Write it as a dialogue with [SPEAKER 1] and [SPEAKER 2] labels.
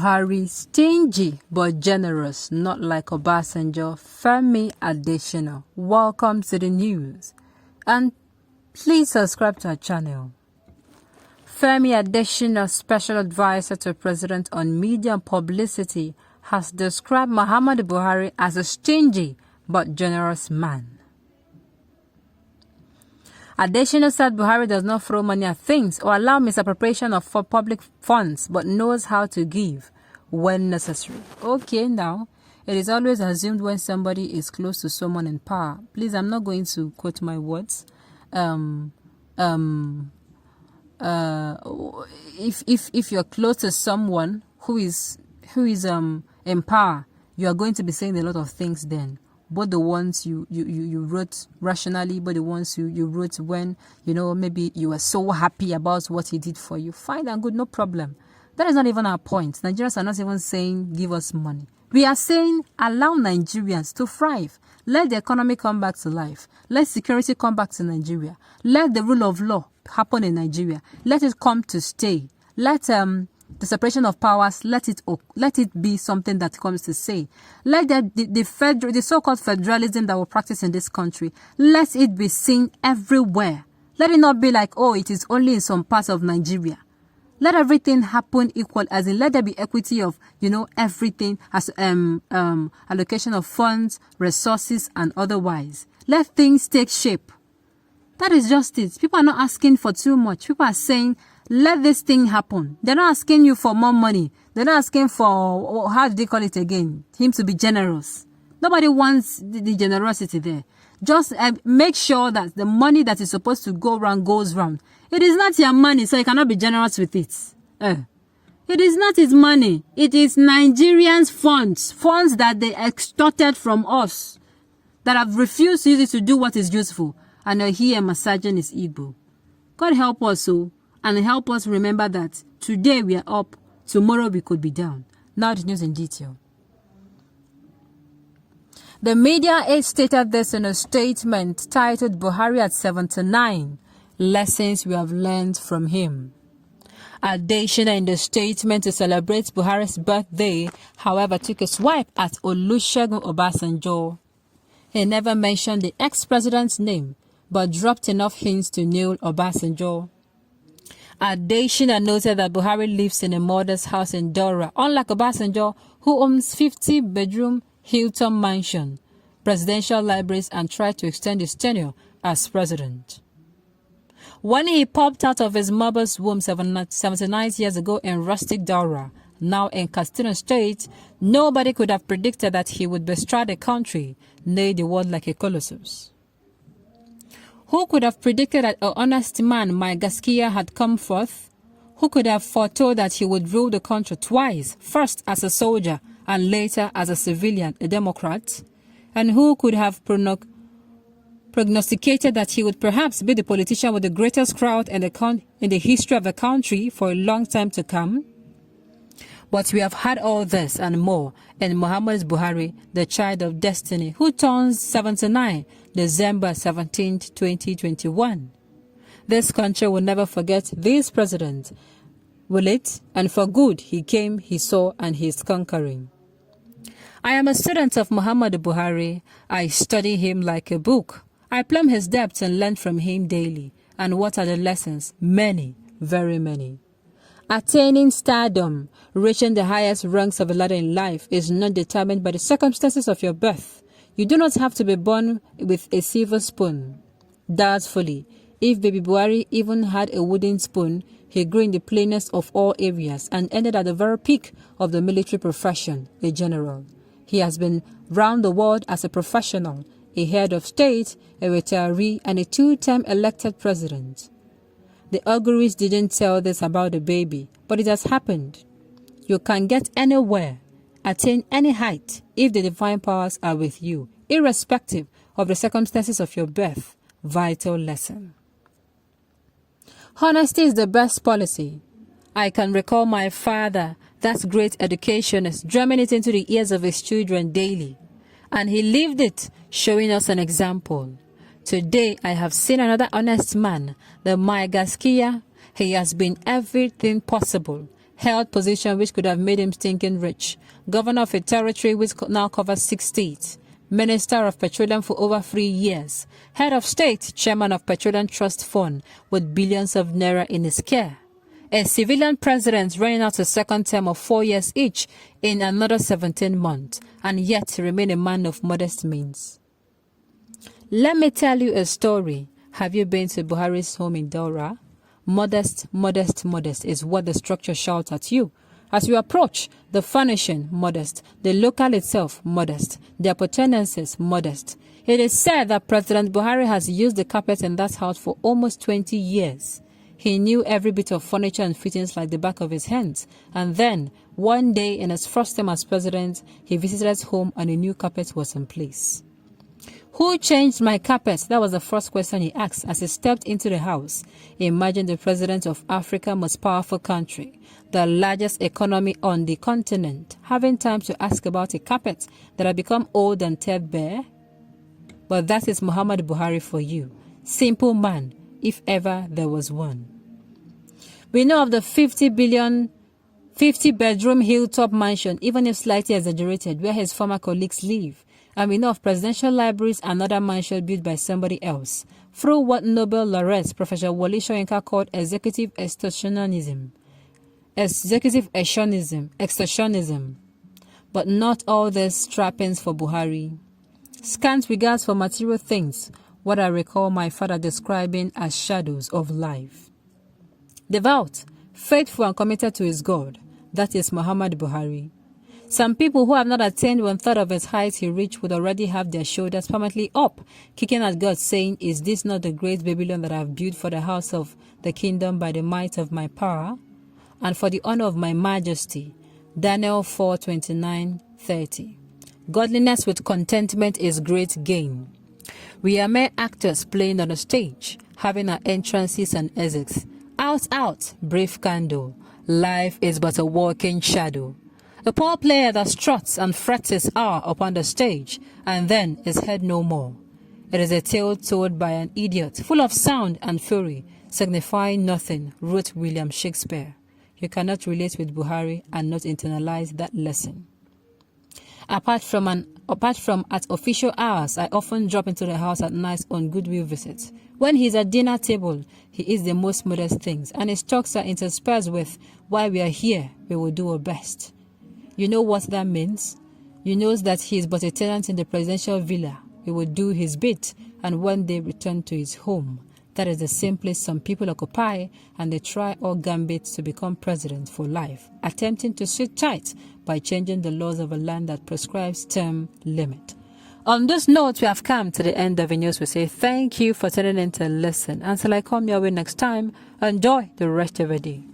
[SPEAKER 1] Buhari stingy but generous, not like Obasanjo. Femi Adesina. Welcome to the news, and please subscribe to our channel. Femi Adesina, special advisor to President on media and publicity, has described Muhammadu Buhari as a stingy but generous man. Adesina said Buhari does not throw money at things or allow misappropriation of public funds, but knows how to give when necessary. Okay, now, it is always assumed when somebody is close to someone in power. Please, I'm not going to quote my words. If you're close to someone who is in power, you are going to be saying a lot of things then. Both the ones you wrote rationally, but the ones you wrote when, maybe you were so happy about what he did for you. Fine and good, no problem. That is not even our point. Nigerians are not even saying, give us money. We are saying, allow Nigerians to thrive. Let the economy come back to life. Let security come back to Nigeria. Let the rule of law happen in Nigeria. Let it come to stay. Let the separation of powers, let it be something that comes to stay. Let the so-called federalism that we practice in this country, let it be seen everywhere. Let it not be like, oh, it is only in some parts of Nigeria. Let everything happen equal, as in let there be equity of, everything as allocation of funds, resources, and otherwise. Let things take shape. That is just it. People are not asking for too much. People are saying, let this thing happen. They're not asking you for more money. They're not asking for, how do they call it again? Him to be generous. Nobody wants the generosity there. Just make sure that the money that is supposed to go around goes round. It is not your money, so you cannot be generous with it. It is not his money. It is Nigerians' funds. Funds that they extorted from us. That have refused to use it to do what is useful. And are here massaging his ego. God help us so. And help us remember that today we are up, tomorrow we could be down. Now the news in detail. The media aide stated this in a statement titled Buhari at 79, Lessons We Have Learned from Him. Adesina, in the statement to celebrate Buhari's birthday, however, took a swipe at Olusegun Obasanjo. He never mentioned the ex-president's name, but dropped enough hints to nail Obasanjo. Adesina noted that Buhari lives in a modest house in Daura, unlike Obasanjo, who owns 50-bedroom Hilton mansion, presidential libraries, and tried to extend his tenure as president. When he popped out of his mother's womb 79 years ago in rustic Daura, now in Katsina State, nobody could have predicted that he would bestride the country, nay the world like a colossus. Who could have predicted that an honest man, my Gaskia, had come forth? Who could have foretold that he would rule the country twice, first as a soldier and later as a civilian, a Democrat? And who could have prognosticated that he would perhaps be the politician with the greatest crowd in the history of the country for a long time to come? But we have had all this and more in Muhammadu Buhari, the child of destiny, who turns 79 December 17, 2021. This country will never forget this president, will it? And for good, he came, he saw, and he is conquering. I am a student of Muhammadu Buhari. I study him like a book. I plumb his depths and learn from him daily. And what are the lessons? Many, very many. Attaining stardom, reaching the highest ranks of a ladder in life, is not determined by the circumstances of your birth. You do not have to be born with a silver spoon. Doubtfully, if baby Buhari even had a wooden spoon, he grew in the plainest of all areas and ended at the very peak of the military profession, a general. He has been round the world as a professional, a head of state, a retiree, and a two-term elected president. The auguries didn't tell this about the baby, but it has happened. You can get anywhere, attain any height, if the divine powers are with you, irrespective of the circumstances of your birth. Vital lesson. Honesty is the best policy. I can recall my father, that great educationist, drumming it into the ears of his children daily. And he lived it, showing us an example. Today, I have seen another honest man, the Gaskia. He has been everything possible. held position which could have made him stinking rich, governor of a territory which now covers 6 states, Minister of Petroleum for over 3 years, head of state, chairman of Petroleum Trust Fund with billions of naira in his care, a civilian president running out a second term of 4 years each in another 17 months, and yet remain a man of modest means. Let me tell you a story. Have you been to Buhari's home in Daura? Modest, modest, modest is what the structure shouts at you. As you approach, the furnishing, modest, the local itself, modest, the appurtenances, modest. It is said that President Buhari has used the carpet in that house for almost 20 years. He knew every bit of furniture and fittings like the back of his hands. And then, one day in his first term as president, he visited his home and a new carpet was in place. Who changed my carpet? That was the first question he asked as he stepped into the house. Imagine the president of Africa's most powerful country, the largest economy on the continent, having time to ask about a carpet that had become old and threadbare. But that is Muhammad Buhari for you. Simple man, if ever there was one. We know of the 50-bedroom hilltop mansion, even if slightly exaggerated, where his former colleagues live. And we know of presidential libraries and other mansions built by somebody else, through what Nobel laureate Professor Wole Soyinka called executive extortionism. But not all these trappings for Buhari. Scant regards for material things, what I recall my father describing as shadows of life. Devout, faithful and committed to his God, that is Muhammad Buhari. Some people who have not attained 1/3 of his height he reached would already have their shoulders permanently up, kicking at God, saying, "Is this not the great Babylon that I have built for the house of the kingdom by the might of my power, and for the honor of my majesty?" Daniel 4:29-30. Godliness with contentment is great gain. We are mere actors playing on a stage, having our entrances and exits. Out, out, brave candle. Life is but a walking shadow. The poor player that struts and frets his hour upon the stage, and then is heard no more. It is a tale told by an idiot, full of sound and fury, signifying nothing, wrote William Shakespeare. You cannot relate with Buhari and not internalize that lesson. Apart from at official hours, I often drop into the house at night on goodwill visits. When he's at dinner table, he eats the most modest things, and his talks are interspersed with, "While we are here, we will do our best." You know what that means? You know that he is but a tenant in the presidential villa. He will do his bit and one day return to his home. That is the same place some people occupy, and they try all gambits to become president for life, attempting to sit tight by changing the laws of a land that prescribes term limit. On this note, we have come to the end of the news. We say thank you for tuning in to listen. Until I come your way next time, enjoy the rest of the day.